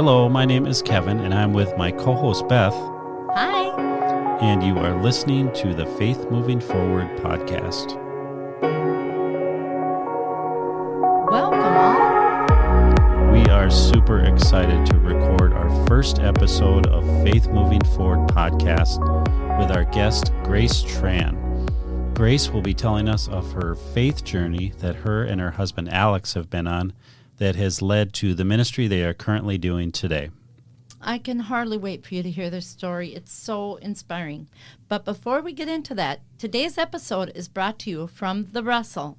Hello, my name is Kevin, and I'm with my co-host Beth. Hi. And you are listening to the Faith Moving Forward podcast. Welcome all. We are super excited to record our first episode of Faith Moving Forward podcast with our guest, Grace Tran. Grace will be telling us of her faith journey that her and her husband Alex have been on that has led to the ministry they are currently doing today. I can hardly wait for you to hear their story. It's so inspiring. But before we get into that, today's episode is brought to you from The Russell,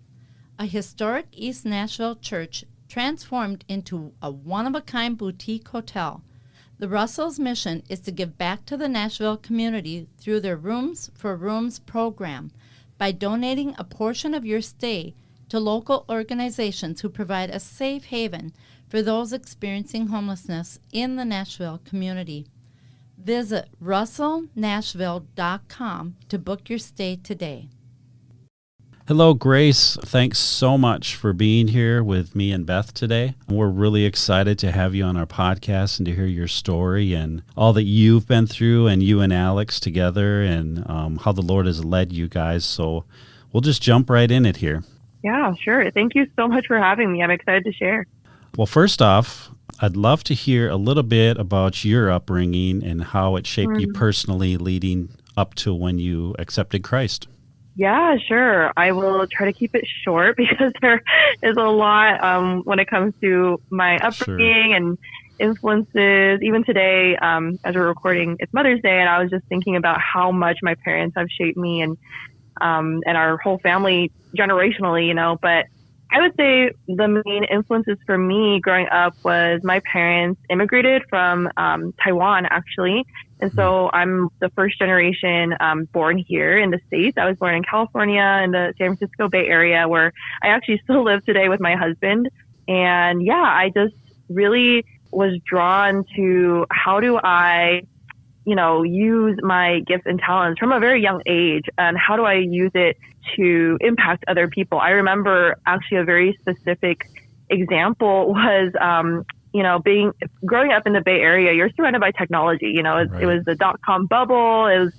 a historic East Nashville church transformed into a one-of-a-kind boutique hotel. The Russell's mission is to give back to the Nashville community through their Rooms for Rooms program by donating a portion of your stay to local organizations who provide a safe haven for those experiencing homelessness in the Nashville community. Visit russellnashville.com to book your stay today. Hello, Grace. Thanks so much for being here with me and Beth today. We're really excited to have you on our podcast and to hear your story and all that you've been through, and you and Alex together, and how the Lord has led you guys. So we'll just jump right in it here. Yeah, sure. Thank you so much for having me. I'm excited to share. Well, first off, I'd love to hear a little bit about your upbringing and how it shaped you personally leading up to when you accepted Christ. Yeah, sure. I will try to keep it short because there is a lot when it comes to my upbringing and influences. Even today, as we're recording, it's Mother's Day, and I was just thinking about how much my parents have shaped me and our whole family generationally, but I would say the main influences for me growing up was my parents immigrated from Taiwan, actually. And so I'm the first generation born here in the States. I was born in California in the San Francisco Bay Area, where I actually still live today with my husband. And yeah, I just really was drawn to how do I use my gifts and talents from a very young age, and how do I use it to impact other people. I remember actually a very specific example was, growing up in the Bay Area, you're surrounded by technology. It was the .com bubble.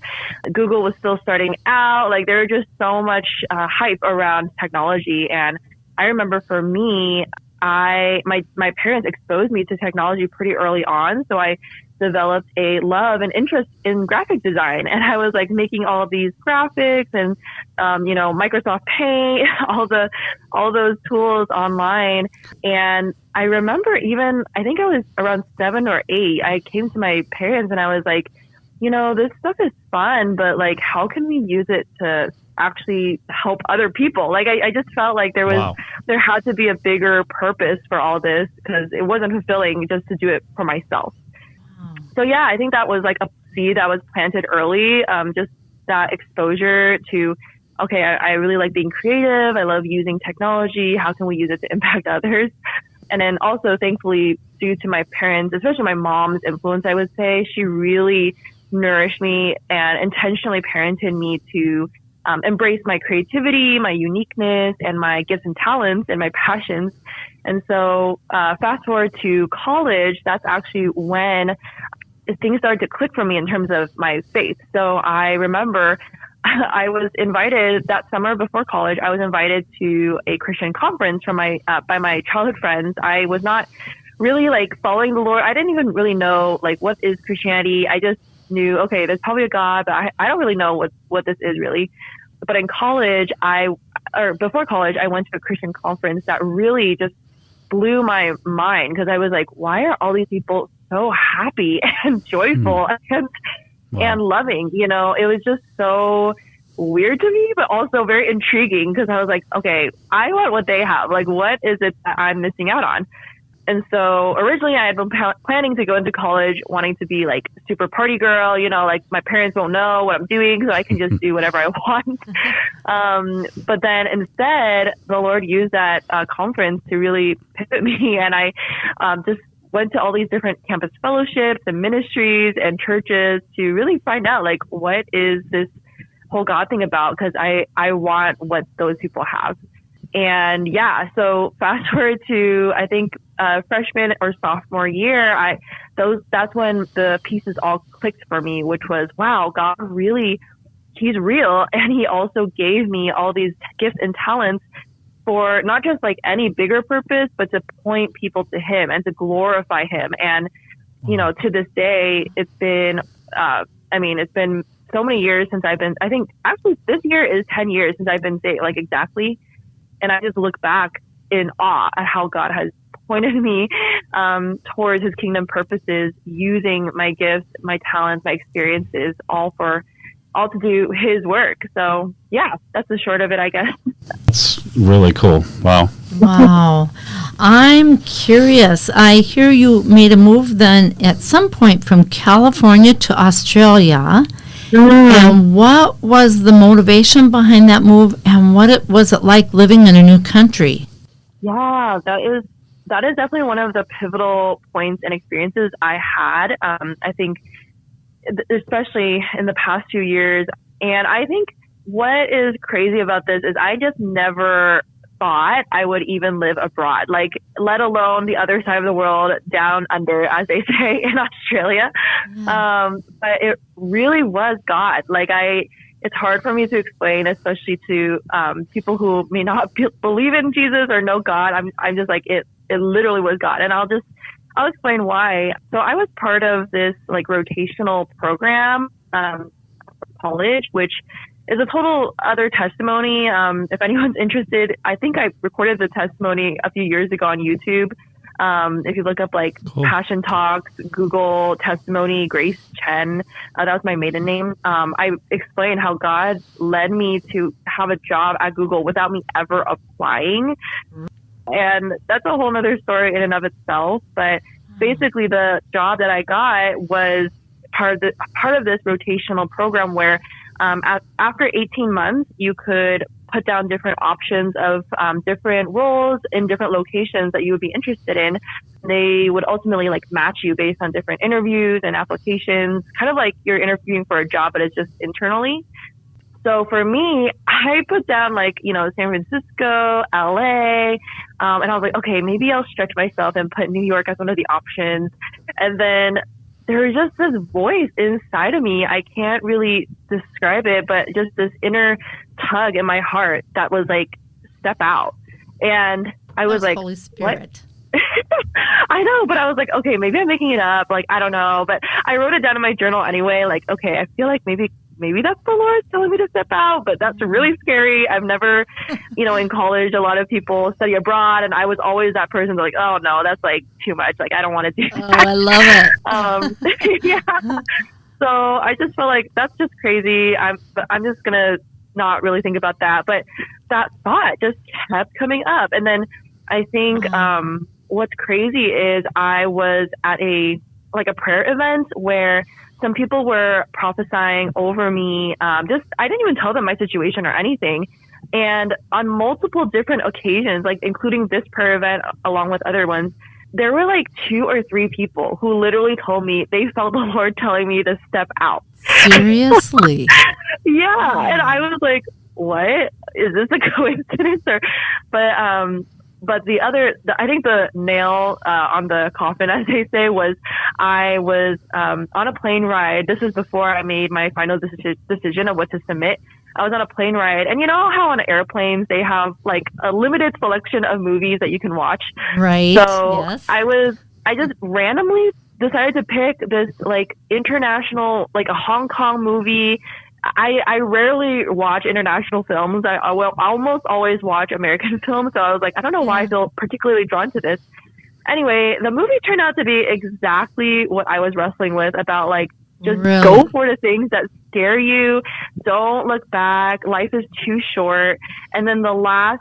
Google was still starting out. Like, there was just so much hype around technology. And I remember for me, my parents exposed me to technology pretty early on. So I developed a love and interest in graphic design. And I was like making all of these graphics and, Microsoft Paint, all those tools online. And I remember I think I was around 7 or 8, I came to my parents and I was like, this stuff is fun, but like, how can we use it to actually help other people? Like, I just felt like there had to be a bigger purpose for all this, because it wasn't fulfilling just to do it for myself. So yeah, I think that was like a seed that was planted early, just that exposure to, okay, I really like being creative. I love using technology. How can we use it to impact others? And then also, thankfully, due to my parents, especially my mom's influence, I would say, she really nourished me and intentionally parented me to embrace my creativity, my uniqueness, and my gifts and talents and my passions. And so fast forward to college, that's actually when things started to click for me in terms of my faith. So I remember I was invited that summer before college. I was invited to a Christian conference by my childhood friends. I was not really like following the Lord. I didn't even really know like what is Christianity. I just knew, okay, there's probably a God, but I don't really know what this is really. But in college, before college, I went to a Christian conference that really just blew my mind, because I was like, why are all these people so happy and joyful and loving? It was just so weird to me, but also very intriguing, because I was like, okay, I want what they have. Like, what is it that I'm missing out on? And so originally I had been planning to go into college wanting to be like super party girl, like my parents won't know what I'm doing, so I can just do whatever I want. But then instead, the Lord used that conference to really pivot me. And I just went to all these different campus fellowships and ministries and churches to really find out, like, what is this whole God thing about? Because I want what those people have. And yeah, so fast forward to, I think, freshman or sophomore year, that's when the pieces all clicked for me, which was, wow, God really, he's real. And he also gave me all these gifts and talents for not just like any bigger purpose, but to point people to him and to glorify him. And, you know, to this day, it's been, it's been so many years since I think actually this year is 10 years since I've been saved, like exactly. And I just look back in awe at how God has pointed me towards his kingdom purposes, using my gifts, my talents, my experiences, all to do his work. So yeah, that's the short of it, I guess. That's really cool. Wow. Wow. I'm curious. I hear you made a move then at some point from California to Australia. And what was the motivation behind that move, and was it like living in a new country? Yeah, that is definitely one of the pivotal points and experiences I had. I think, especially in the past few years. And I think what is crazy about this is I just never thought I would even live abroad, like, let alone the other side of the world, down under, as they say in Australia. But it really was God. Like, it's hard for me to explain, especially to people who may not believe in Jesus or know God. I'm just like, it literally was God. And I'll explain why. So I was part of this like rotational program, college, which is a total other testimony. If anyone's interested, I think I recorded the testimony a few years ago on YouTube. If you look up like Passion Talks, Google testimony, Grace Chen, that was my maiden name. I explained how God led me to have a job at Google without me ever applying. And that's a whole nother story in and of itself. But basically the job that I got was part of this rotational program where after 18 months, you could put down different options of different roles in different locations that you would be interested in. They would ultimately like match you based on different interviews and applications, kind of like you're interviewing for a job, but it's just internally. So for me, I put down like, San Francisco, LA, and I was like, okay, maybe I'll stretch myself and put New York as one of the options. And then there was just this voice inside of me. I can't really describe it, but just this inner tug in my heart that was like, step out. And I was like, Holy Spirit. What? I know, but I was like, okay, maybe I'm making it up. Like, I don't know. But I wrote it down in my journal anyway. Like, okay, I feel like maybe that's the Lord telling me to step out, but that's really scary. I've never, in college, a lot of people study abroad, and I was always that person like, oh no, that's like too much. Like, I don't want to do that. Oh, I love it. Yeah. So I just felt like that's just crazy. I'm just going to not really think about that. But that thought just kept coming up. And then I think, what's crazy is I was at a prayer event where some people were prophesying over me. I didn't even tell them my situation or anything. And on multiple different occasions, like including this prayer event along with other ones, there were like 2 or 3 people who literally told me they felt the Lord telling me to step out. Seriously? Yeah. And I was like, what? Is this a coincidence? But I think the nail on the coffin, as they say, was I was on a plane ride. This is before I made my final decision of what to submit. I was on a plane ride, and you know how on airplanes they have like a limited selection of movies that you can watch. Right. So yes. I just randomly decided to pick this like international, like a Hong Kong movie. I rarely watch international films. I will almost always watch American films. So I was like, I don't know why I feel particularly drawn to this. Anyway, the movie turned out to be exactly what I was wrestling with about like, just go for the things that scare you. Don't look back. Life is too short. And then the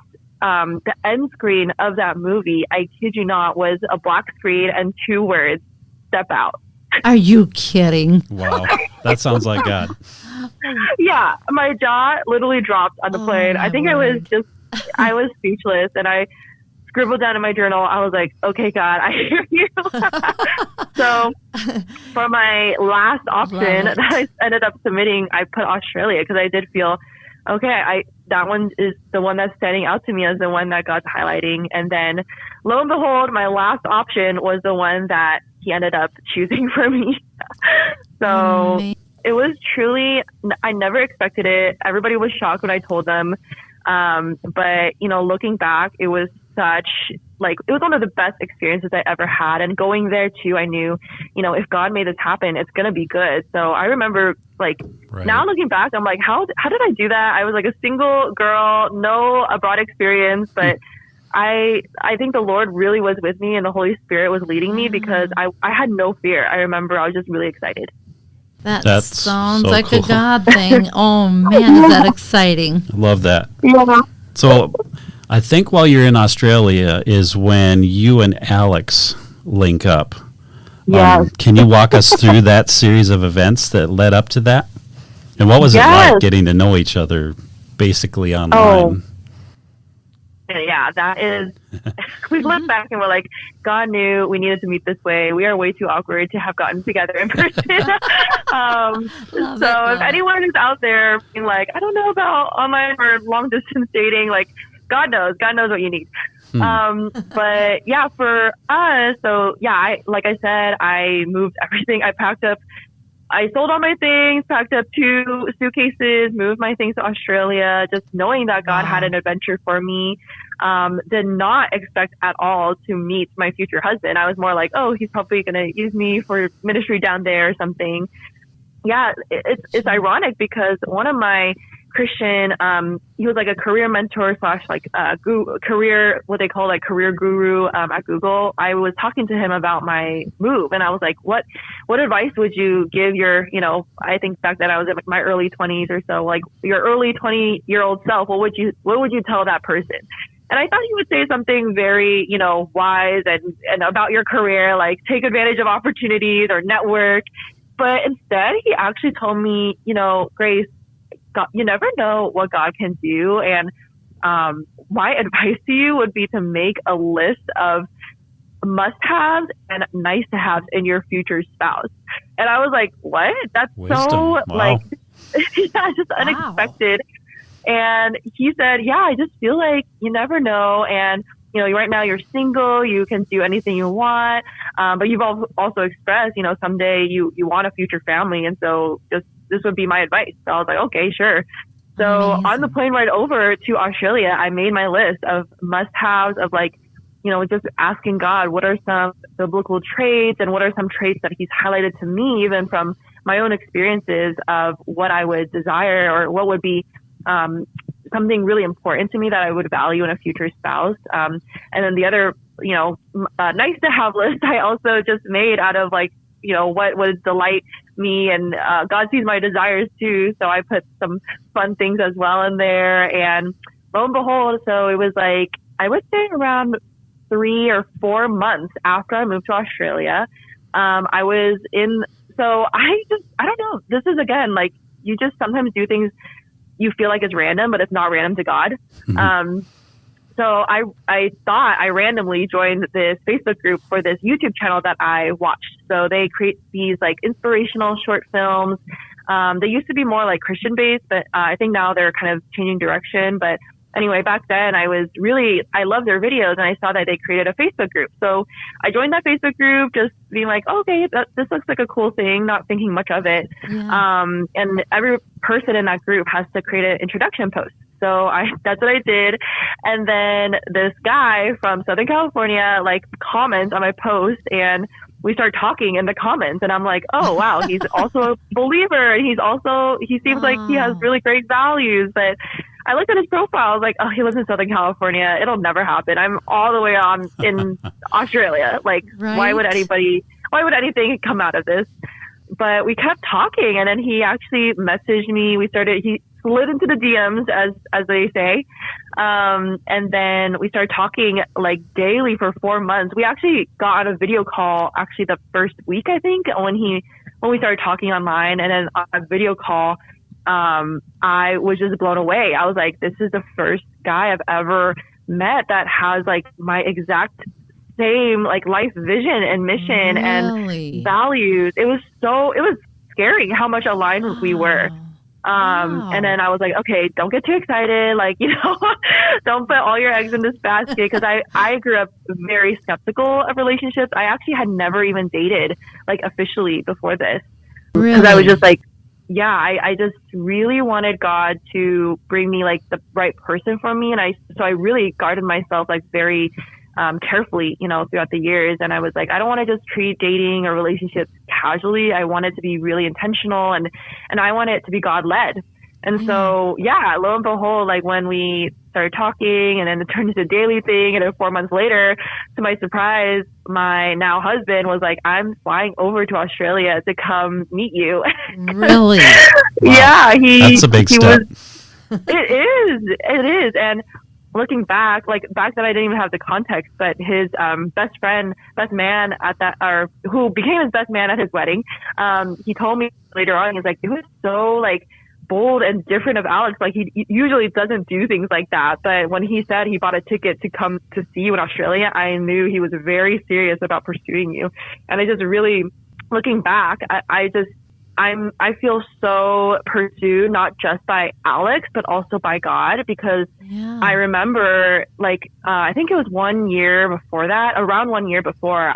end screen of that movie, I kid you not, was a black screen and 2 words, step out. Are you kidding? Wow. That sounds like God. Yeah. My jaw literally dropped on the plane. I think I was speechless, and I scribbled down in my journal. I was like, okay, God, I hear you. So for my last option that I ended up submitting, I put Australia because I did feel okay, that one is the one that's standing out to me as the one that God's highlighting. And then lo and behold, my last option was the one that he ended up choosing for me. So it was truly, I never expected it. Everybody was shocked when I told them. But, you know, looking back, it was it was one of the best experiences I ever had. And going there too, I knew, you know, if God made this happen, it's going to be good. So I remember now looking back, I'm like, how did I do that? I was like a single girl, no abroad experience, but I think the Lord really was with me and the Holy Spirit was leading me because I had no fear. I remember I was just really excited. That sounds so like cool. A God thing. Oh man, is that exciting. I love that. Yeah. So I think while you're in Australia is when you and Alex link up. Yeah. Can you walk us through that series of events that led up to that? And what was it like getting to know each other basically online? Oh. Yeah, that is, we look back and we're like, God knew we needed to meet this way. We are way too awkward to have gotten together in person. If anyone is out there being like, I don't know about online or long distance dating, like God knows what you need. But yeah, for us, like I said, I moved everything. I sold all my things, packed up 2 suitcases, moved my things to Australia, just knowing that God had an adventure for me. Did not expect at all to meet my future husband. I was more like, oh, he's probably going to use me for ministry down there or something. Yeah, it's ironic because one of my Christian, he was like a career mentor / career guru at Google. I was talking to him about my move and I was like, what advice would you give your, you know, I think back then I was in my early 20s or so, like your early 20-year-old self, what would you tell that person? And I thought he would say something very, you know, wise and about your career, like take advantage of opportunities or network. But instead, he actually told me, you know, Grace, God, you never know what God can do. And my advice to you would be to make a list of must-haves and nice-to-haves in your future spouse. And I was like, what? That's Wisdom. So, wow. just unexpected. And he said, yeah, I just feel like you never know. And, you know, right now you're single, you can do anything you want. But you've also expressed, you know, someday you want a future family. And so this would be my advice. So I was like, okay, sure. So Amazing. On the plane ride over to Australia, I made my list of must-haves of like, you know, just asking God, what are some biblical traits and what are some traits that he's highlighted to me, even from my own experiences of what I would desire or what would be something really important to me that I would value in a future spouse. And then the other, you know, nice to have list I also just made out of like, you know, what would delight me, and God sees my desires too. So I put some fun things as well in there, and lo and behold, so it was like, I would say around 3 or 4 months after I moved to Australia, I was in, so I don't know, this is again, like you just sometimes do things you feel like it's random, but it's not random to God. So I thought I randomly joined this Facebook group for this YouTube channel that I watched. So they create these like inspirational short films. They used to be more like Christian based, but I think now they're kind of changing direction. But anyway, back then I loved their videos, and I saw that they created a Facebook group. So I joined that Facebook group, just being like, okay, this looks like a cool thing, not thinking much of it. Yeah. And every person in that group has to create an introduction post. So that's what I did. And then this guy from Southern California, like, comments on my post, and we start talking in the comments, and I'm like, oh, wow, he's also a believer. And he seems like he has really great values. But I looked at his profile. I was like, oh, he lives in Southern California. It'll never happen. I'm all the way on in Australia. Like, right. Why would anything come out of this? But we kept talking, and then he actually messaged me. He slid into the DMs, as they say. And then we started talking like daily for 4 months. We actually got on a video call actually the first week, I think, when we started talking online. And then on a video call, I was just blown away. I was like, this is the first guy I've ever met that has like my exact same like life vision and mission and values. It was scary how much aligned we were. And then I was like, okay, don't get too excited. Like, don't put all your eggs in this basket. Because I grew up very skeptical of relationships. I actually had never even dated, like, officially before this. Really? Because I was just like, yeah, I just really wanted God to bring me, like, the right person for me. And so I really guarded myself, like, very carefully, throughout the years. And I was like, I don't want to just treat dating or relationships casually. I want it to be really intentional, and I want it to be God led. And so, yeah, lo and behold, like, when we started talking, and then it turned into a daily thing, and then 4 months later, to my surprise, my now husband was like, I'm flying over to Australia to come meet you. Really? Wow. Yeah, that's a big step. It is. And looking back then, I didn't even have the context, but his best man who became his best man at his wedding, he told me later on, he's like, it was so, like, bold and different of Alex. Like, he usually doesn't do things like that, but when he said he bought a ticket to come to see you in Australia, I knew he was very serious about pursuing you. And I just really, looking back, I feel so pursued, not just by Alex, but also by God, because I remember, like, I think it was 1 year before that, around 1 year before,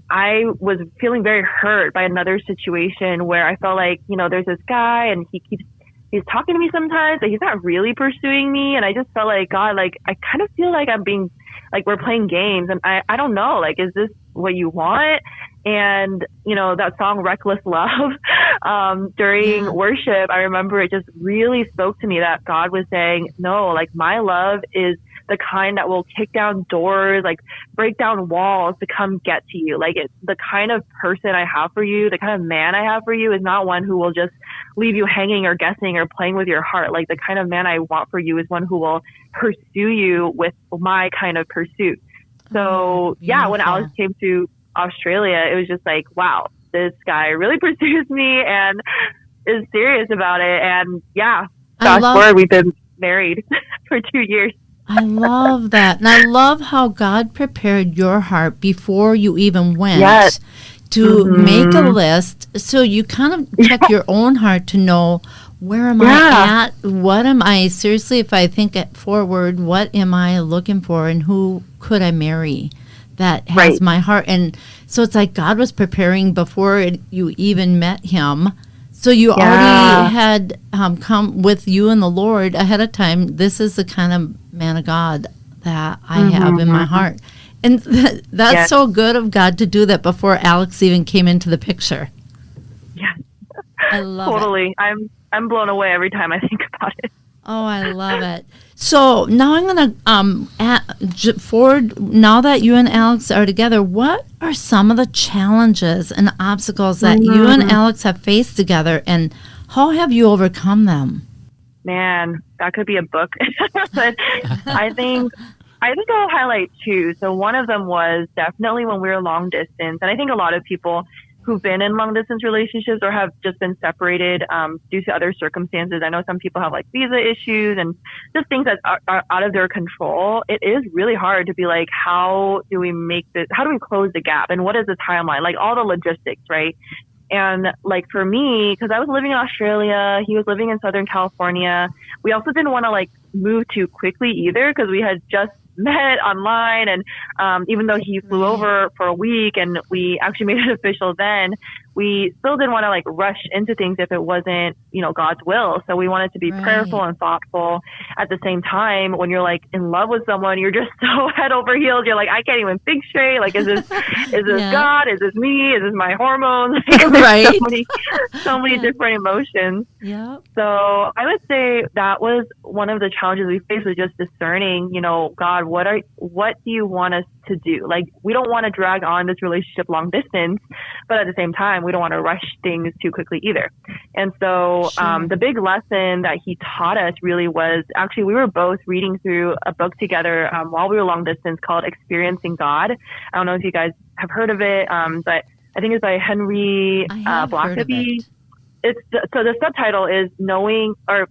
I was feeling very hurt by another situation where I felt like, there's this guy and he's talking to me sometimes, but he's not really pursuing me. And I just felt like, God, like, I kind of feel like I'm being, like, we're playing games, and I don't know, like, is this what you want? And, that song Reckless Love, during worship, I remember it just really spoke to me that God was saying, no, like, my love is the kind that will kick down doors, like, break down walls to come get to you. Like, it's the kind of person I have for you, the kind of man I have for you is not one who will just leave you hanging or guessing or playing with your heart. Like, the kind of man I want for you is one who will pursue you with my kind of pursuit. So when Alex came to Australia, it was just like, wow, this guy really pursues me and is serious about it. And fast forward, we've been married for 2 years. I love that. And I love how God prepared your heart before you even went to make a list. So you kind of check your own heart to know, where am I at? What am I, seriously, if I think it forward, what am I looking for, and who could I marry that has my heart? And so it's like God was preparing before you even met him. So you already had come with you and the Lord ahead of time. This is the kind of man of God that I have in my heart. And that's so good of God to do that before Alex even came into the picture. Yeah. I love it. Totally. I'm blown away every time I think about it. Oh, I love it. So now I'm going to forward, now that you and Alex are together, what are some of the challenges and obstacles that you and Alex have faced together, and how have you overcome them? Man, that could be a book. But I think I'll highlight two. So one of them was definitely when we were long distance. And I think a lot of people who've been in long distance relationships or have just been separated due to other circumstances. I know some people have, like, visa issues and just things that are out of their control. It is really hard to be like, how do we close the gap? And what is the timeline? Like, all the logistics, right? And, like, for me, because I was living in Australia, he was living in Southern California. We also didn't want to, like, move too quickly either, because we had just met online, and even though he flew over for a week and we actually made it official then, we still didn't want to, like, rush into things if it wasn't, God's will. So we wanted to be prayerful and thoughtful. At the same time, when you're, like, in love with someone, you're just so head over heels. You're like, I can't even think straight. Like, is this God? Is this me? Is this my hormones? Right. so many different emotions. Yeah. So I would say that was one of the challenges we faced, was just discerning, God, what do you want us to do? Like, we don't want to drag on this relationship long distance, but at the same time, we don't want to rush things too quickly either. And so the big lesson that he taught us really was, actually, we were both reading through a book together while we were long distance called Experiencing God. I don't know if you guys have heard of it, but I think it's by Henry Blackaby. So the subtitle is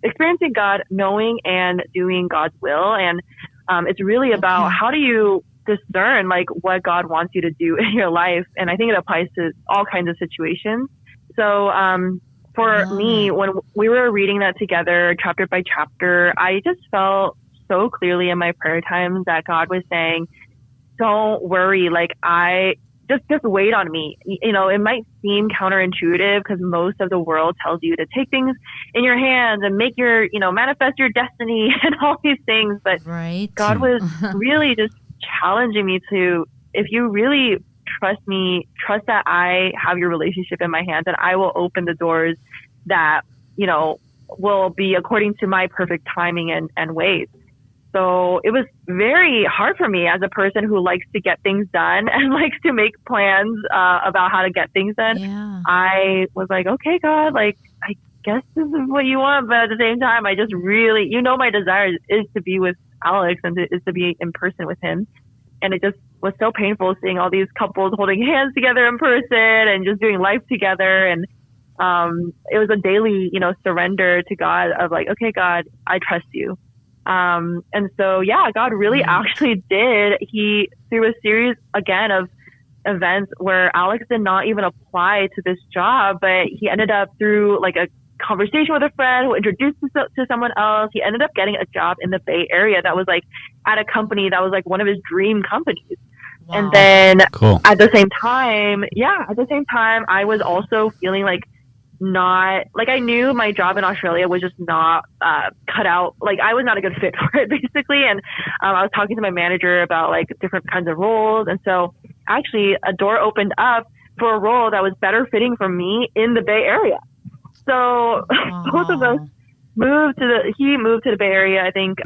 Experiencing God, Knowing and Doing God's Will. And it's really about how do you discern, like, what God wants you to do in your life. And I think it applies to all kinds of situations. So for me, when we were reading that together, chapter by chapter, I just felt so clearly in my prayer times that God was saying, don't worry, like just wait on me. You know, it might seem counterintuitive because most of the world tells you to take things in your hands and make your, manifest your destiny and all these things. But God was really just challenging me to, if you really trust me, trust that I have your relationship in my hands and I will open the doors that, will be according to my perfect timing and ways. So it was very hard for me as a person who likes to get things done and likes to make plans about how to get things done. Yeah. I was like, okay, God, like, I guess this is what you want. But at the same time, I just really, my desire is to be with Alex and is to be in person with him. And it just was so painful seeing all these couples holding hands together in person and just doing life together. And it was a daily, surrender to God of like, okay, God, I trust you. And so, God really actually did. He, through a series again of events where Alex did not even apply to this job, but he ended up through like a conversation with a friend who introduced him to someone else. He ended up getting a job in the Bay Area that was like at a company that was like one of his dream companies. Wow. And then at the same time, I was also feeling like not like I knew my job in Australia was just not cut out. Like I was not a good fit for it basically. And I was talking to my manager about like different kinds of roles. And so actually a door opened up for a role that was better fitting for me in the Bay Area. So both of us he moved to the Bay Area, I think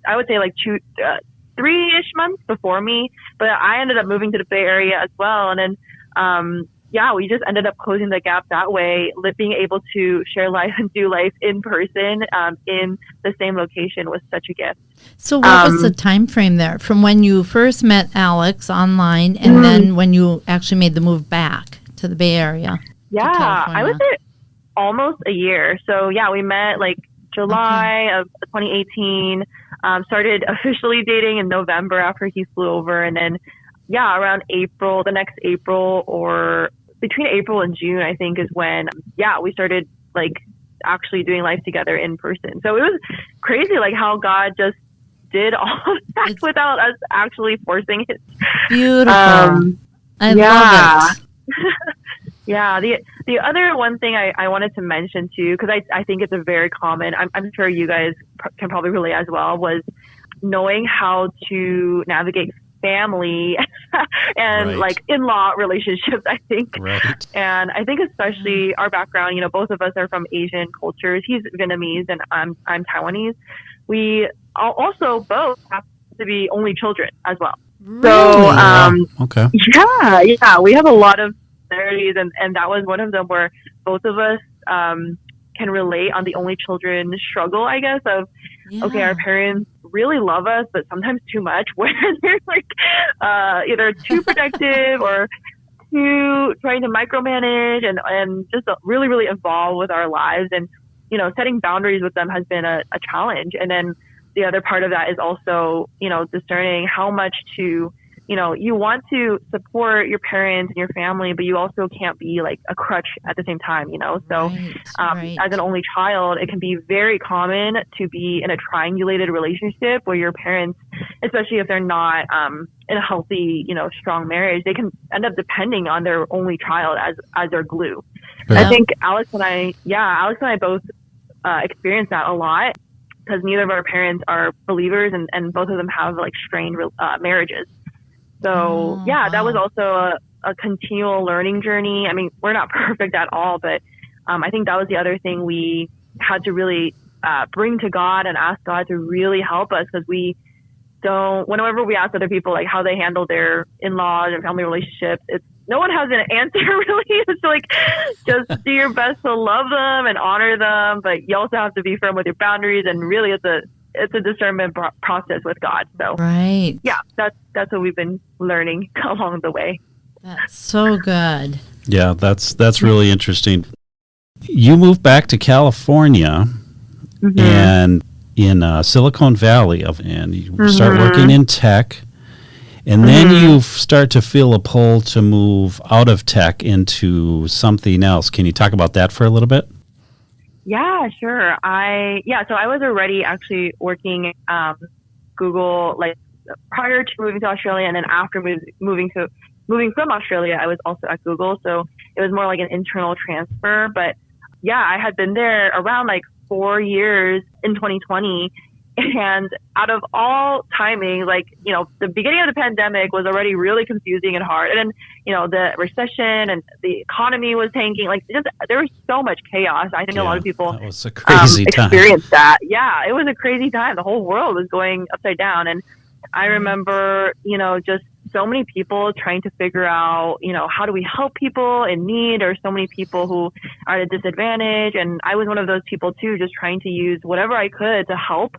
I would say like 3-ish months before me, but I ended up moving to the Bay Area as well. And then, we just ended up closing the gap that way, being able to share life and do life in person in the same location was such a gift. So what was the time frame there from when you first met Alex online and then when you actually made the move back to the Bay Area? Yeah, I would say almost a year. So we met like July of 2018, started officially dating in November after he flew over. And then, around April, the next April or between April and June, I think is when, we started like actually doing life together in person. So it was crazy, like how God just did all of that without us actually forcing it. Beautiful. I love it. The other one thing I wanted to mention too, because I think it's a very common, I'm sure you guys can probably relate as well, was knowing how to navigate family and like in-law relationships, I think. Right. And I think especially our background, both of us are from Asian cultures. He's Vietnamese and I'm Taiwanese. We also both have to be only children as well. Really? So, okay. We have a lot of similarities and that was one of them where both of us can relate on the only children struggle, I guess, of, okay, our parents really love us, but sometimes too much, where they're like either too protective or too trying to micromanage and just really, really involved with our lives. And, setting boundaries with them has been a challenge. And then the other part of that is also, discerning how much to, you want to support your parents and your family, but you also can't be like a crutch at the same time, So as an only child, it can be very common to be in a triangulated relationship where your parents, especially if they're not in a healthy, strong marriage, they can end up depending on their only child as their glue. Yeah. I think Alex and I both experienced that a lot because neither of our parents are believers and both of them have like strained marriages. So that was also a continual learning journey. I mean, we're not perfect at all, but I think that was the other thing we had to really bring to God and ask God to really help us, because whenever we ask other people like how they handle their in-laws and family relationships, no one has an answer really. It's like, just do your best to love them and honor them, but you also have to be firm with your boundaries, and really it's a discernment process with God. So that's what we've been learning along the way. That's so good. Yeah, that's really interesting. You moved back to California and in Silicon Valley, and you start working in tech, and then you start to feel a pull to move out of tech into something else. Can you talk about that for a little bit? Yeah, sure. So I was already actually working Google like prior to moving to Australia, and then after moving from Australia, I was also at Google. So it was more like an internal transfer. But yeah, I had been there around like 4 years in 2020. And out of all timing, like, the beginning of the pandemic was already really confusing and hard. And then, the recession and the economy was tanking. Like, there was so much chaos. I think a lot of people that was a crazy experienced that. Yeah, it was a crazy time. The whole world was going upside down. And I remember, just so many people trying to figure out, how do we help people in need, or so many people who are at a disadvantage. And I was one of those people too, just trying to use whatever I could to help.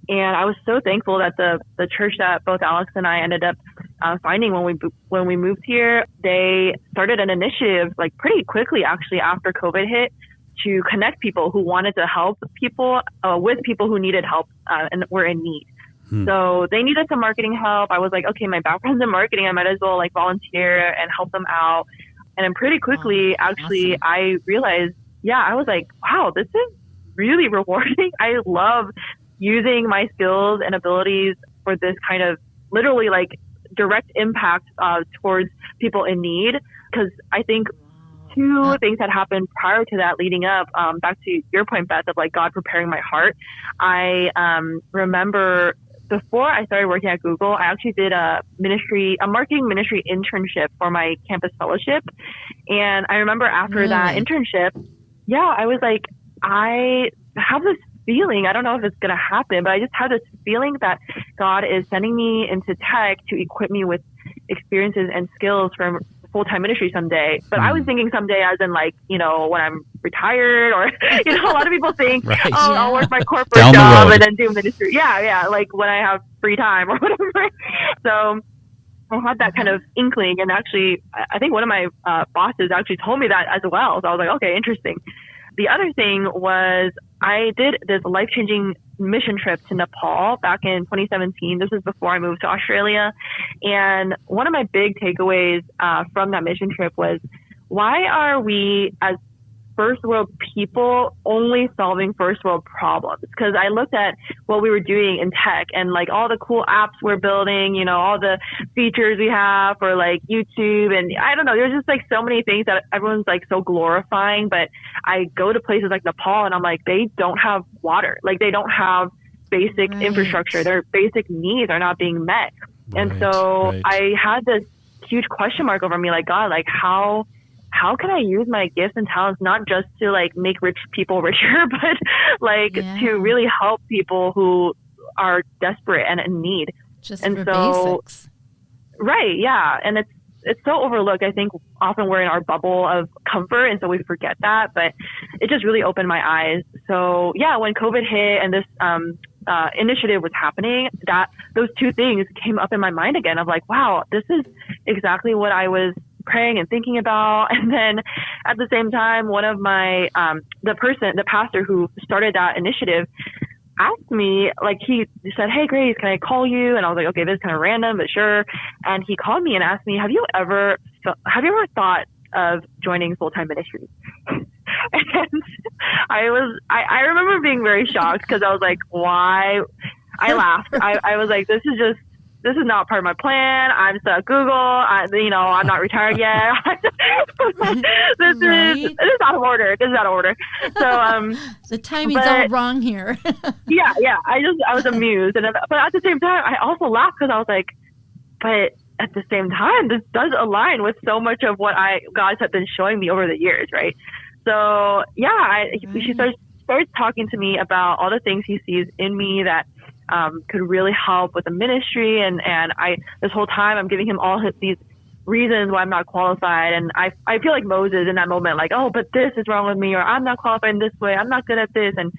And I was so thankful that the church that both Alex and I ended up finding when we moved here, they started an initiative like pretty quickly actually after COVID hit, to connect people who wanted to help people with people who needed help and were in need. So they needed some marketing help. I was like, okay, my background's in marketing. I might as well like volunteer and help them out. And then pretty quickly, actually, awesome. I realized, I was like, wow, this is really rewarding. I love using my skills and abilities for this kind of literally like direct impact towards people in need. Because I think two things had happened prior to that leading up, back to your point, Beth, of like God preparing my heart. I remember before I started working at Google, I actually did a marketing ministry internship for my campus fellowship. And I remember after that internship, I was like, I have this feeling, I don't know if it's going to happen, but I just have this feeling that God is sending me into tech to equip me with experiences and skills for full-time ministry someday. But I was thinking someday as in like, when I'm retired, or, a lot of people think, I'll work my corporate job and then do ministry. Yeah. Like when I have free time or whatever. So I had that kind of inkling. And actually, I think one of my bosses actually told me that as well. So I was like, okay, interesting. The other thing was I did this life-changing mission trip to Nepal back in 2017. This was before I moved to Australia. And one of my big takeaways from that mission trip was, why are we as first world people only solving first world problems? Because I looked at what we were doing in tech and like all the cool apps we're building, all the features we have for like YouTube, and I don't know, there's just like so many things that everyone's like so glorifying. But I go to places like Nepal and I'm like, they don't have water, like they don't have basic infrastructure, their basic needs are not being met. And so I had this huge question mark over me, like, God, like how can I use my gifts and talents not just to like make rich people richer, but like to really help people who are desperate and in need. Just and for so, basics. Right. Yeah. And it's so overlooked. I think often we're in our bubble of comfort, and so we forget that, but it just really opened my eyes. So when COVID hit and this initiative was happening, that those two things came up in my mind again of like, wow, this is exactly what I was praying and thinking about. And then at the same time, one of my, the pastor who started that initiative asked me, like, he said, hey, Grace, can I call you? And I was like, okay, this is kind of random, but sure. And he called me and asked me, have you ever thought of joining full-time ministry? And I remember being very shocked because I was like, why? I laughed. I was like, this is not part of my plan. I'm still at Google. I'm not retired yet. This is out of order. This is out of order. So, the timing's all wrong here. yeah. I was amused. But at the same time, I also laughed because I was like, but at the same time, this does align with so much of what God has been showing me over the years. Right. So she starts talking to me about all the things he sees in me that could really help with the ministry. And this whole time I'm giving him all these reasons why I'm not qualified. And I feel like Moses in that moment, like, oh, but this is wrong with me, or I'm not qualified in this way. I'm not good at this. And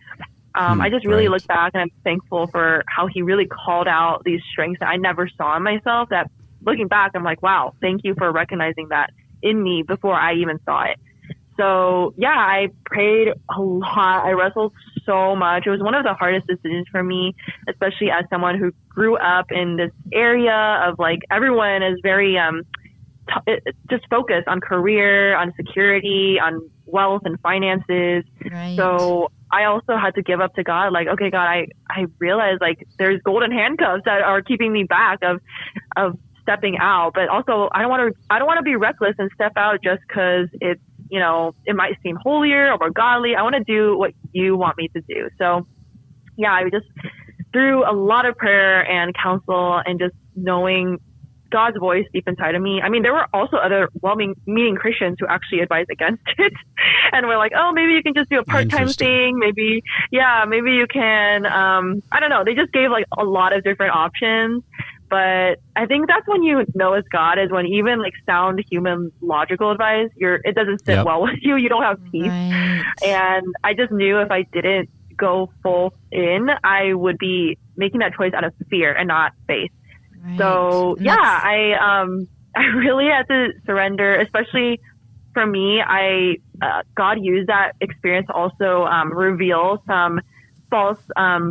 I just really look back and I'm thankful for how he really called out these strengths that I never saw in myself, that looking back, I'm like, wow, thank you for recognizing that in me before I even saw it. So I prayed a lot. I wrestled so much. It was one of the hardest decisions for me, especially as someone who grew up in this area of like, everyone is very, just focused on career, on security, on wealth and finances. Right. So I also had to give up to God. Like, okay, God, I realized like there's golden handcuffs that are keeping me back of stepping out. But also I don't want to be reckless and step out just because it's, you know, it might seem holier or more godly. I want to do what you want me to do. So yeah, I just through a lot of prayer and counsel and just knowing God's voice deep inside of me. I mean, there were also other well-meaning Christians who actually advised against it. And we're like, oh, maybe you can just do a part-time thing. Maybe you can, I don't know. They just gave like a lot of different options. But I think that's when you know it's God, is when even like sound human logical advice, it doesn't sit well with you. You don't have peace. Right. And I just knew if I didn't go full in, I would be making that choice out of fear and not faith. Right. So yeah, I really had to surrender, especially for me. God used that experience to also reveal some false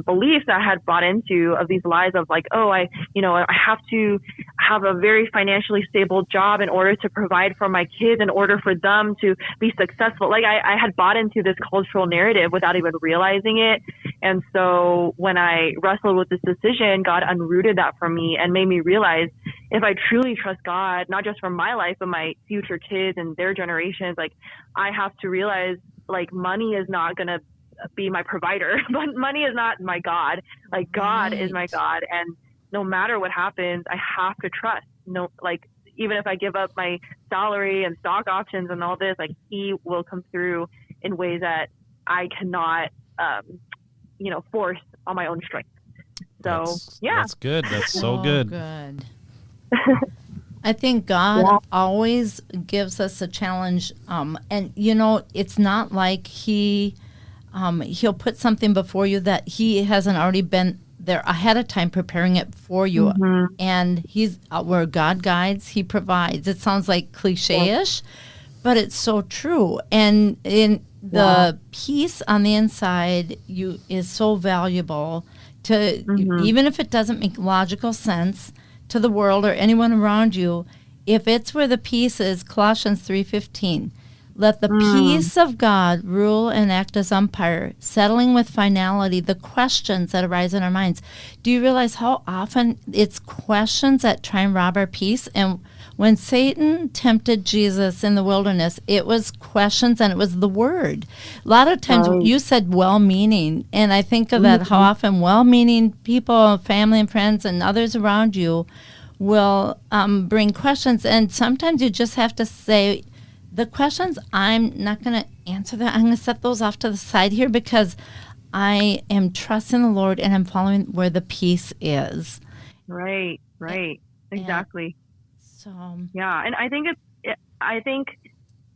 beliefs that I had bought into, of these lies of like, oh, I have to have a very financially stable job in order to provide for my kids, in order for them to be successful. Like I had bought into this cultural narrative without even realizing it. And so when I wrestled with this decision, God unrooted that from me and made me realize, if I truly trust God, not just for my life, but my future kids and their generations, like I have to realize like money is not going to be my provider, but money is not my God. Like God is my God. And no matter what happens, I have to trust. No, like even if I give up my salary and stock options and all this, like he will come through in ways that I cannot, force on my own strength. So that's good. That's so good. Good. I think God always gives us a challenge. And it's not like he'll put something before you that he hasn't already been there ahead of time preparing it for you. Mm-hmm. And he's where God guides, he provides. It sounds like cliche-ish, but it's so true. And in the peace on the inside is so valuable to, even if it doesn't make logical sense to the world or anyone around you, if it's where the peace is, Colossians 3:15. Let the peace of God rule and act as umpire, settling with finality the questions that arise in our minds. Do you realize how often it's questions that try and rob our peace? And when Satan tempted Jesus in the wilderness, it was questions and it was the word. A lot of times you said well-meaning, and I think of that, how often well-meaning people, family and friends and others around you will bring questions. And sometimes you just have to say, the questions, I'm not going to answer that. I'm going to set those off to the side here because I am trusting the Lord and I'm following where the peace is. Right. Exactly. So, yeah. And I think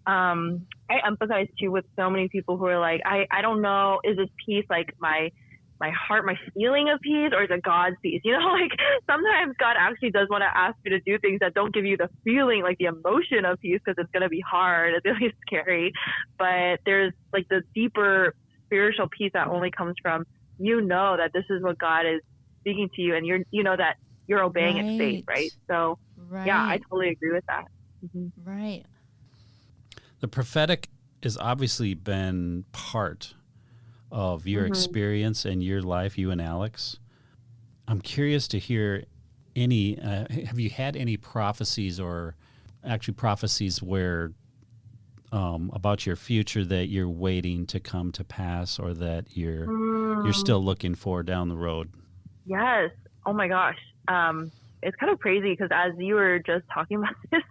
I empathize too with so many people who are like, I don't know, is this peace like my heart, my feeling of peace, or is it God's peace? Like sometimes God actually does want to ask you to do things that don't give you the feeling, like the emotion of peace, because it's going to be hard. It's going to be scary. But there's like the deeper spiritual peace that only comes from, that this is what God is speaking to you, and that you're obeying in faith, right? So yeah, I totally agree with that. Mm-hmm. Right. The prophetic has obviously been part of your experience and your life, you and Alex. I'm curious to hear have you had any prophecies, or actually prophecies where about your future that you're waiting to come to pass, or that you're still looking for down the road? Yes. Oh my gosh. It's kind of crazy because as you were just talking about this,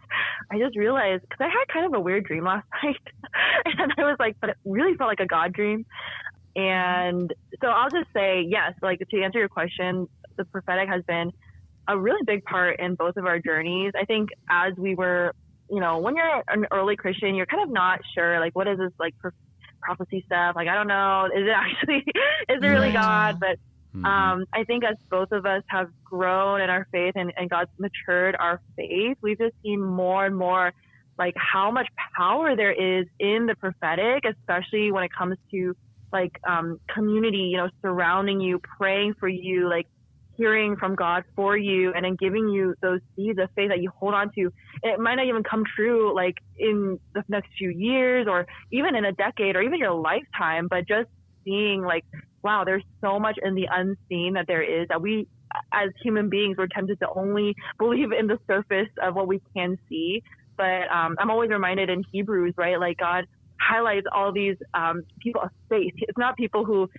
I just realized, because I had kind of a weird dream last night, and I was like, but it really felt like a God dream. And so I'll just say, yes, like to answer your question, the prophetic has been a really big part in both of our journeys. I think as we were, when you're an early Christian, you're kind of not sure, like, what is this like prophecy stuff? Like, I don't know, is it really God? But I think as both of us have grown in our faith and God's matured our faith, we've just seen more and more like how much power there is in the prophetic, especially when it comes to like community, surrounding you, praying for you, like hearing from God for you, and then giving you those seeds of faith that you hold on to. It might not even come true like in the next few years or even in a decade or even your lifetime, but just seeing like, wow, there's so much in the unseen that there is, that we as human beings, we're tempted to only believe in the surface of what we can see. But I'm always reminded in Hebrews, right? Like God highlights all these people of faith. It's not people who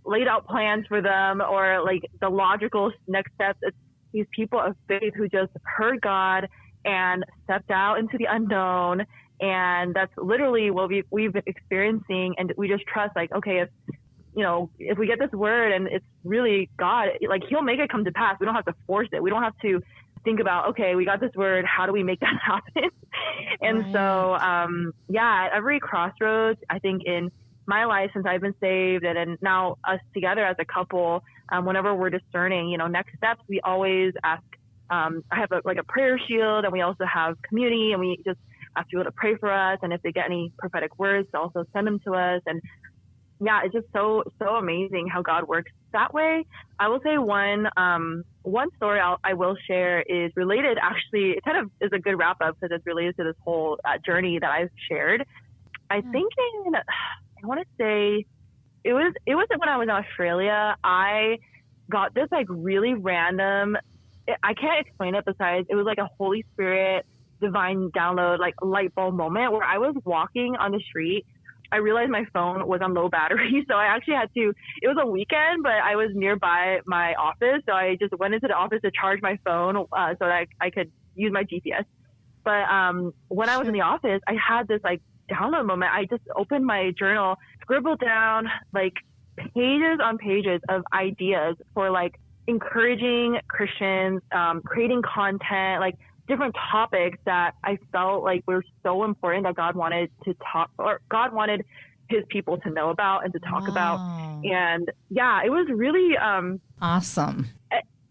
laid out plans for them or like the logical next steps. It's these people of faith who just heard God and stepped out into the unknown. And that's literally what we've been experiencing. And we just trust, like, okay, if we get this word and it's really God, like He'll make it come to pass. We don't have to force it. We don't have to think about, okay, we got this word, how do we make that happen? And so, at every crossroads, I think in my life since I've been saved and now us together as a couple, whenever we're discerning, next steps, we always ask, I have a prayer shield, and we also have community, and we just ask people to pray for us. And if they get any prophetic words, to also send them to us. And yeah, it's just so amazing how God works that way. I will say one story I will share is related. Actually, it kind of is a good wrap up because it's related to this whole journey that I've shared. I think I want to say it was when I was in Australia. I got this like really random. I can't explain it besides it was like a Holy Spirit divine download, like light bulb moment where I was walking on the street. I realized my phone was on low battery, so I actually had to, it was a weekend, but I was nearby my office, so I just went into the office to charge my phone so that I could use my GPS. But when I was in the office, I had this like download moment. I just opened my journal, scribbled down like pages on pages of ideas for like encouraging Christians, creating content, like different topics that I felt like were so important that God wanted to talk, or God wanted His people to know about and to talk about. And yeah, it was really awesome.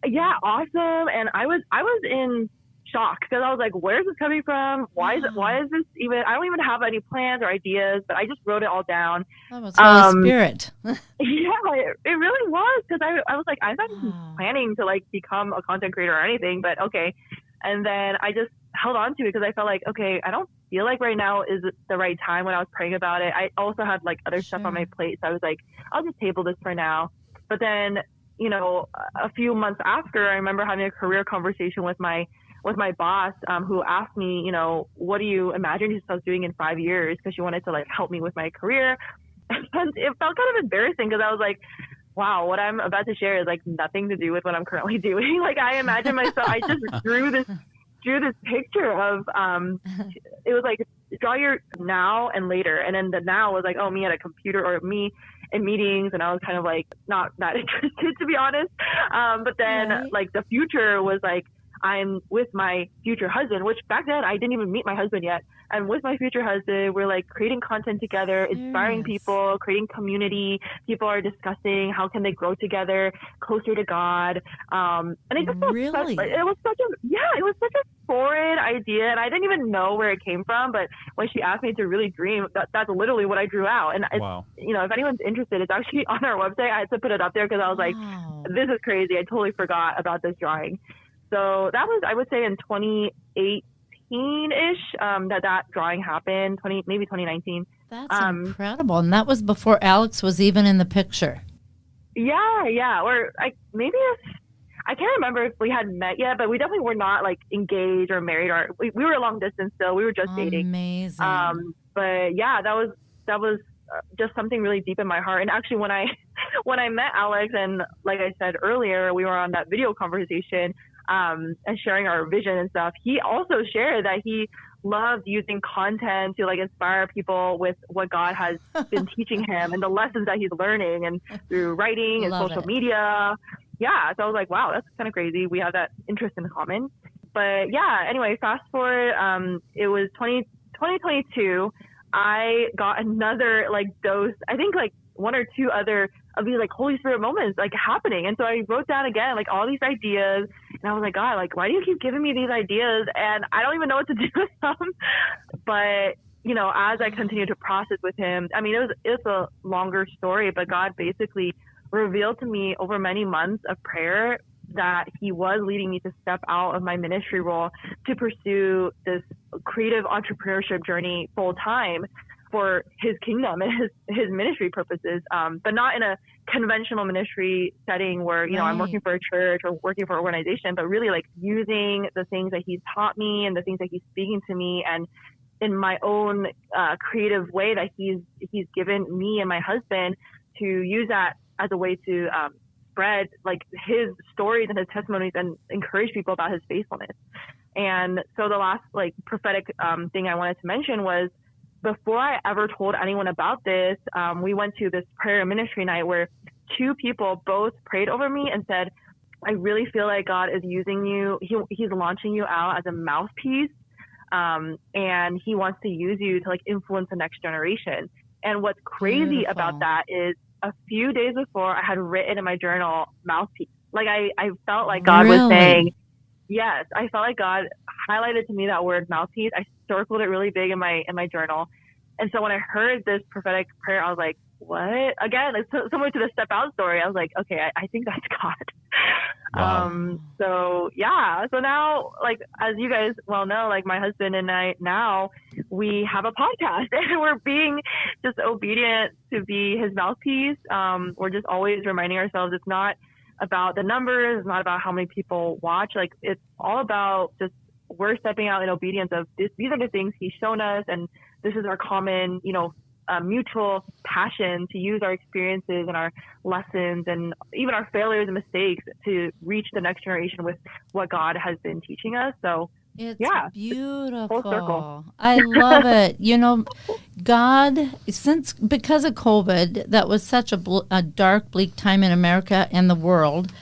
Yeah, awesome. And I was in shock because I was like, where's this coming from? Why is this even, I don't even have any plans or ideas, but I just wrote it all down. That was Holy Spirit. Yeah, it really was, because I was like, I'm not even planning to like become a content creator or anything, but okay. And then I just held on to it because I felt like, okay, I don't feel like right now is the right time when I was praying about it. I also had like other stuff on my plate. So I was like, I'll just table this for now. But then, a few months after, I remember having a career conversation with my boss, who asked me, what do you imagine yourself doing in 5 years? Because she wanted to like help me with my career. And it felt kind of embarrassing because I was like, wow, what I'm about to share is like nothing to do with what I'm currently doing. Like I imagine myself, I just drew this picture of, it was like draw your now and later. And then the now was like, oh, me at a computer or me in meetings. And I was kind of like, not that interested, to be honest. But then like the future was like, I'm with my future husband, which back then I didn't even meet my husband yet. I'm with my future husband. We're like creating content together, inspiring people, creating community. People are discussing how can they grow together closer to God. And it just felt it was such a foreign idea, and I didn't even know where it came from. But when she asked me to really dream, that's literally what I drew out. And if anyone's interested, it's actually on our website. I had to put it up there because I was like, this is crazy. I totally forgot about this drawing. So that was, I would say, in 2018-ish that drawing happened, maybe 2019. That's incredible. And that was before Alex was even in the picture. Yeah. Or I can't remember if we had met yet, but we definitely were not like engaged or married, or we were long distance still. We were just dating. Amazing. But yeah, that was just something really deep in my heart. And actually when I met Alex, and like I said earlier, we were on that video conversation, and sharing our vision and stuff, he also shared that he loves using content to like inspire people with what God has been teaching him and the lessons that he's learning, and through writing and social media. Yeah. So I was like, wow, that's kind of crazy. We have that interest in common. But yeah, anyway, fast forward, it was 2022. I got another like dose, I think like one or two other of these like Holy Spirit moments like happening. And so I wrote down again like all these ideas, and I was like, God, like, why do you keep giving me these ideas? And I don't even know what to do with them. But as I continued to process with him, I mean, it's a longer story, but God basically revealed to me over many months of prayer that He was leading me to step out of my ministry role to pursue this creative entrepreneurship journey full time for his kingdom and his ministry purposes, but not in a conventional ministry setting where, you know, I'm working for a church or working for an organization, but really like using the things that he's taught me and the things that he's speaking to me, and in my own creative way that he's given me and my husband, to use that as a way to spread like his stories and his testimonies and encourage people about his faithfulness. And so the last like prophetic thing I wanted to mention was, before I ever told anyone about this, we went to this prayer and ministry night where two people both prayed over me and said, I really feel like God is using you. He's launching you out as a mouthpiece. And he wants to use you to like influence the next generation. And what's crazy about that is, a few days before, I had written in my journal mouthpiece. Like I felt like God was saying, yes, I felt like God highlighted to me that word mouthpiece. I circled it really big in my journal. And so when I heard this prophetic prayer, I was like, what? Again, it's similar to the step out story. I was like, okay, I think that's God. Wow. So yeah. So now, like, as you guys well know, like my husband and I now, we have a podcast and we're being just obedient to be his mouthpiece. We're just always reminding ourselves it's not about the numbers. It's not about how many people watch. Like, it's all about just, we're stepping out in obedience of this. These are the things he's shown us. And this is our common, you know, mutual passion to use our experiences and our lessons and even our failures and mistakes to reach the next generation with what God has been teaching us. So it's yeah, beautiful. Full circle. I love it. You know, God, because of COVID, that was such a dark, bleak time in America and the world.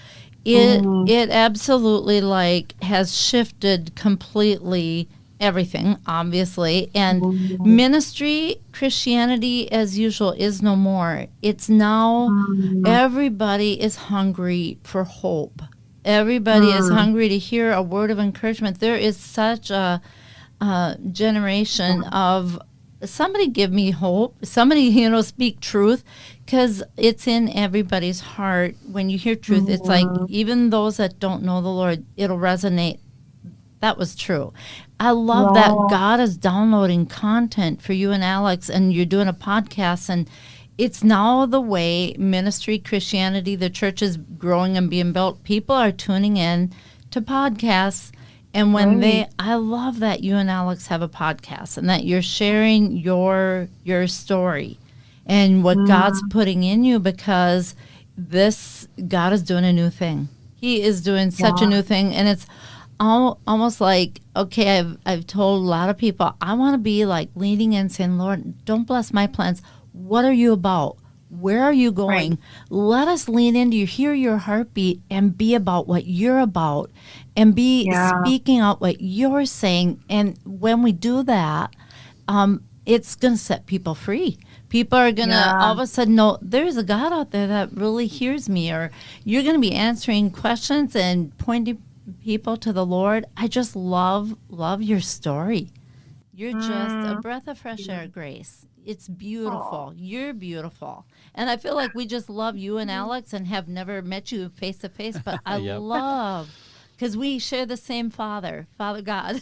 It absolutely like has shifted completely everything, obviously, and ministry, Christianity as usual is no more. It's now everybody is hungry for hope. Everybody is hungry to hear a word of encouragement. There is such a generation of somebody give me hope, somebody, you know, speak truth, because it's in everybody's heart. When you hear truth, it's like even those that don't know the Lord, it'll resonate. That was true. I love that God is downloading content for you and Alex, and you're doing a podcast, and it's now the way ministry, Christianity, the church is growing and being built. People are tuning in to podcasts. And when I love that you and Alex have a podcast and that you're sharing your story and what God's putting in you, because God is doing a new thing. He is doing such a new thing. And it's almost like, okay, I've told a lot of people, I want to be like leaning in saying, Lord, don't bless my plans. What are you about? Where are you going? Right. Let us lean into you, hear your heartbeat, and be about what you're about, and be speaking out what you're saying. And when we do that, it's going to set people free. People are going to all of a sudden know there's a God out there that really hears me, or you're going to be answering questions and pointing people to the Lord. I just love your story. You're just a breath of fresh air, Grace. It's beautiful. Aww. You're beautiful. And I feel like we just love you and Alex and have never met you face to face, but I love, because we share the same Father God.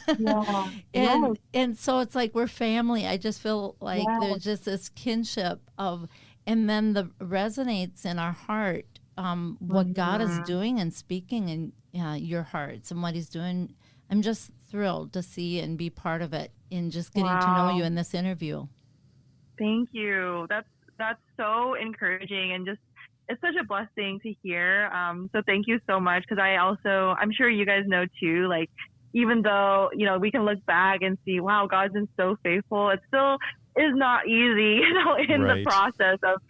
And so it's like we're family. I just feel like there's just this kinship of, and then the resonates in our heart, what God is doing and speaking in your hearts and what he's doing. I'm just thrilled to see and be part of it in just getting to know you in this interview. Thank you. That's so encouraging, and just it's such a blessing to hear. So thank you so much, because I'm sure you guys know too, like, even though, you know, we can look back and see, wow, God's been so faithful, it still is not easy, you know, in the process of,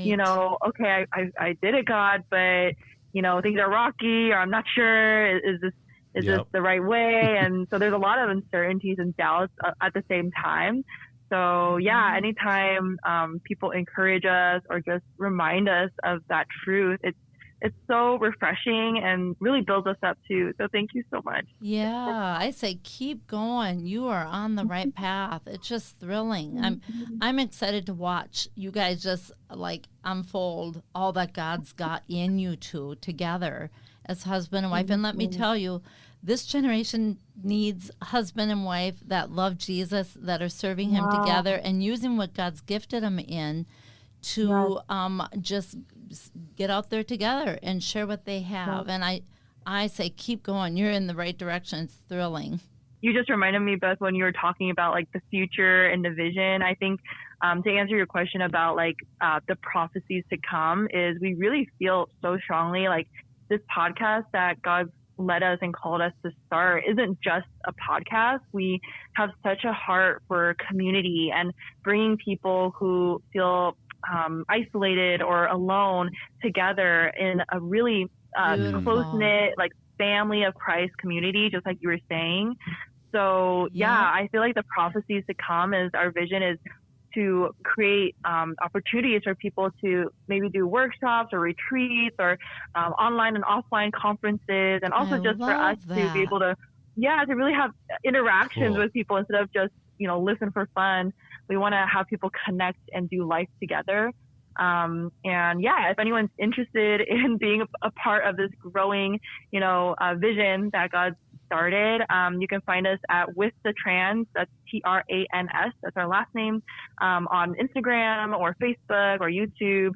you know, okay, I did it, God, but, you know, things are rocky, or I'm not sure, is this the right way? And so there's a lot of uncertainties and doubts at the same time. So yeah, anytime people encourage us or just remind us of that truth, it's so refreshing and really builds us up too. So thank you so much. Yeah, I say keep going. You are on the right path. It's just thrilling. I'm excited to watch you guys just like unfold all that God's got in you two together as husband and wife. And let me tell you, this generation needs a husband and wife that love Jesus, that are serving him together and using what God's gifted them in to just get out there together and share what they have. And I say, keep going. You're in the right direction. It's thrilling. You just reminded me, Beth, when you were talking about like the future and the vision. I think to answer your question about like the prophecies to come is we really feel so strongly like this podcast that God's led us and called us to start isn't just a podcast. We have such a heart for community and bringing people who feel isolated or alone together in a really close-knit like family of Christ community, just like you were saying. So I feel like the prophecies to come is our vision is to create opportunities for people to maybe do workshops or retreats or online and offline conferences, and also just for us to be able to really have interactions with people instead of just listen for fun. We want to have people connect and do life together. If anyone's interested in being a part of this growing, vision that God started, you can find us at With the Trans, that's Trans, that's our last name, on Instagram or Facebook or YouTube.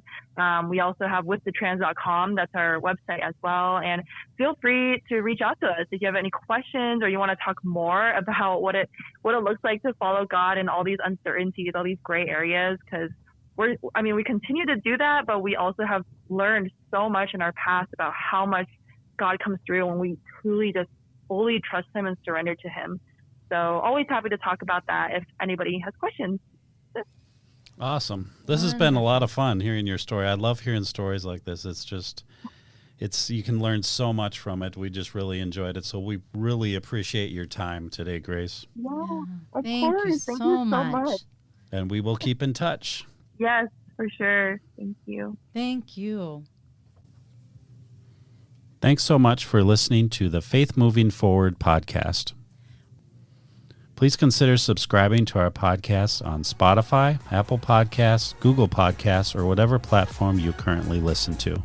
We also have withthetrans.com, that's our website as well. And feel free to reach out to us if you have any questions or you want to talk more about what it looks like to follow God in all these uncertainties, all these gray areas, because we continue to do that, but we also have learned so much in our past about how much God comes through when we truly just fully trust him and surrender to him. So always happy to talk about that if anybody has questions. Awesome. This has been a lot of fun hearing your story. I love hearing stories like this. You can learn so much from it. We just really enjoyed it. So we really appreciate your time today, Grace. Yeah, of Thank course. you Thank so you so much. And we will keep in touch. Yes, for sure. Thank you. Thank you. Thanks so much for listening to the Faith Moving Forward podcast. Please consider subscribing to our podcast on Spotify, Apple Podcasts, Google Podcasts, or whatever platform you currently listen to.